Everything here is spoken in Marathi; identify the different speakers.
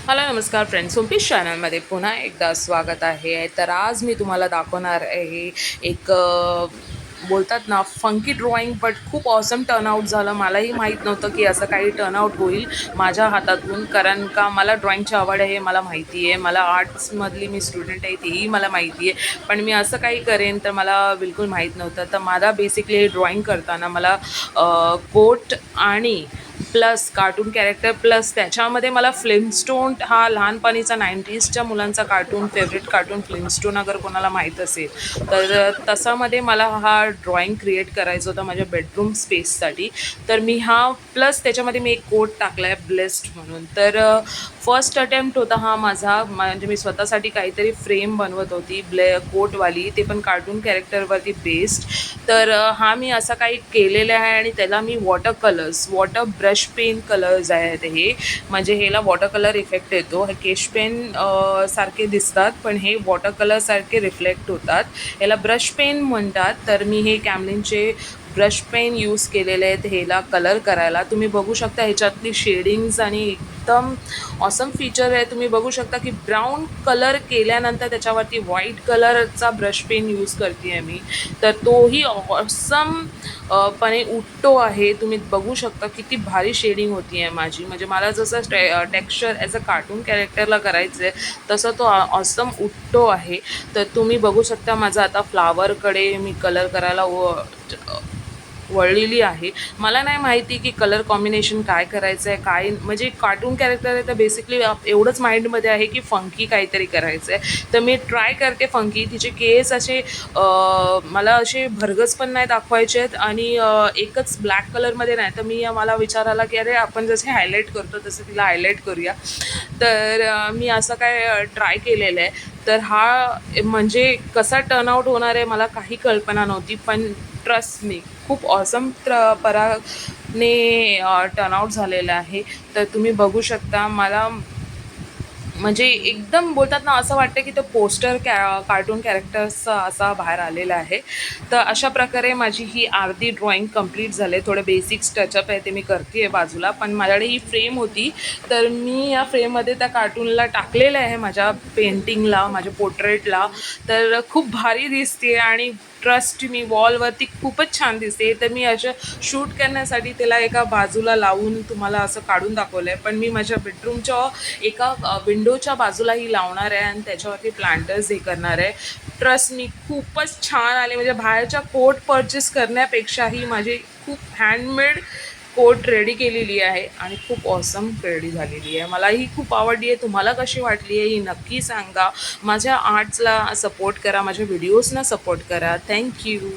Speaker 1: हॅलो नमस्कार फ्रेंड्स, सोमपीश चॅनलमध्ये पुन्हा एकदा स्वागत आहे. तर आज मी तुम्हाला दाखवणार आहे एक बोलतात ना फंकी ड्रॉइंग, बट खूप ऑसम टर्नआउट झालं. मलाही माहीत नव्हतं की असं काही टर्नआउट होईल माझ्या हातातून, कारण का मला ड्रॉइंगची आवड आहे हे मला माहिती आहे. मला आर्ट्समधली मी स्टुडंट आहे तेही मला माहिती आहे, पण मी असं काही करेन तर मला बिलकुल माहीत नव्हतं. तर मला बेसिकली ड्रॉइंग करताना मला कोट आणि प्लस कार्टून कॅरेक्टर प्लस त्याच्यामध्ये मला फ्लिमस्टोन हा लहानपणीचा 90sच्या मुलांचा कार्टून, फेवरेट कार्टून फ्लिमस्टोन अगर कोणाला माहीत असेल तर तसामध्ये मला हा ड्रॉइंग क्रिएट करायचा होता माझ्या बेडरूम स्पेससाठी. तर मी हा प्लस त्याच्यामध्ये मी एक कोट टाकला आहे ब्लेस्ड म्हणून. तर फर्स्ट अटेम्प्ट होता हा माझा, म्हणजे मी स्वतःसाठी काहीतरी फ्रेम बनवत होती कोटवाली, ते पण कार्टून कॅरेक्टरवरती बेस्ड. तर हा मी असा काही केलेला आहे आणि त्याला मी वॉटर ब्रश पेन कलर्स आहेत हे, म्हणजे ह्याला वॉटर कलर इफेक्ट येतो. हे केश पेन सारखे दिसतात पण हे वॉटर कलर सारखे रिफ्लेक्ट होतात. याला ब्रश पेन म्हणतात. तर मी हे कॅमलिनचे ब्रश पेन यूज केलेले आहेत ह्याला कलर करायला. तुम्ही बघू शकता ह्याच्यातली शेडिंग्स आणि एकदम ऑसम फीचर आहे. तुम्ही बघू शकता की ब्राऊन कलर केल्यानंतर त्याच्यावरती व्हाईट कलरचा ब्रश पेन यूज करते आहे मी. तर तोही ऑसम पणे उठतो आहे. तुम्ही बघू शकता किती भारी शेडिंग होती आहे माझी. म्हणजे मला जसं टेक्स्चर ॲज अ कार्टून कॅरेक्टरला करायचं आहे तसं तो ऑसम उठतो आहे. तर तुम्ही बघू शकता माझं आता फ्लावरकडे मी कलर करायला वळलेली आहे. मला नाही माहिती की कलर कॉम्बिनेशन काय करायचं आहे, काय म्हणजे कार्टून कॅरेक्टर आहे तर बेसिकली एवढंच माइंडमध्ये आहे की फंकी काहीतरी करायचं आहे. तर मी ट्राय करते फंकी. तिचे केस असे मला असे भरगच पण नाही दाखवायचे आहेत आणि एकच ब्लॅक कलरमध्ये नाही. तर मी मला विचार आला की अरे आपण जसे हायलाईट करतो तसं तिला हायलाईट करूया. तर मी असं काय ट्राय केलेलं आहे. तर हा म्हणजे कसा टर्नआउट होणार आहे मला काही कल्पना नव्हती, पण ट्रस्ट मी खूप ऑसम पराने टर्नआउट झालेलं आहे. तर तुम्ही बघू शकता मला म्हणजे एकदम बोलतात ना असं वाटतं की तो पोस्टर कार्टून कॅरेक्टर्सचा असा बाहेर आलेला आहे. तर अशा प्रकारे माझी ही अर्धी ड्रॉइंग कंप्लीट झाले. थोडे बेसिक्स टचअप आहे ते मी करते आहे बाजूला, पण माझ्याकडे ही फ्रेम होती तर मी या फ्रेममध्ये त्या कार्टूनला टाकलेलं आहे माझ्या पेंटिंगला, माझ्या पोर्ट्रेटला. तर खूप भारी दिसते आणि ट्रस्ट मी वॉलवरती खूपच छान दिसते. तर मी अशा शूट करण्यासाठी त्याला एका बाजूला लावून तुम्हाला असं काढून दाखवलं आहे, पण मी माझ्या बेडरूमच्या एका विंडोच्या बाजूलाही लावणार आहे आणि त्याच्यावरती प्लांटर्स हे करणार आहे. ट्रस्ट मी खूपच छान आले. म्हणजे बाहेरच्या कोट परचेस करण्यापेक्षाही माझी खूप हँडमेड कोट रेडी केलेली आहे आणि खूप ऑसम रेडी झालेली आहे. मलाही खूप आवडली आहे. तुम्हाला कशी वाटली आहे ही नक्की सांगा. माझ्या आर्ट्सला सपोर्ट करा, माझ्या व्हिडिओजना सपोर्ट करा. थँक्यू.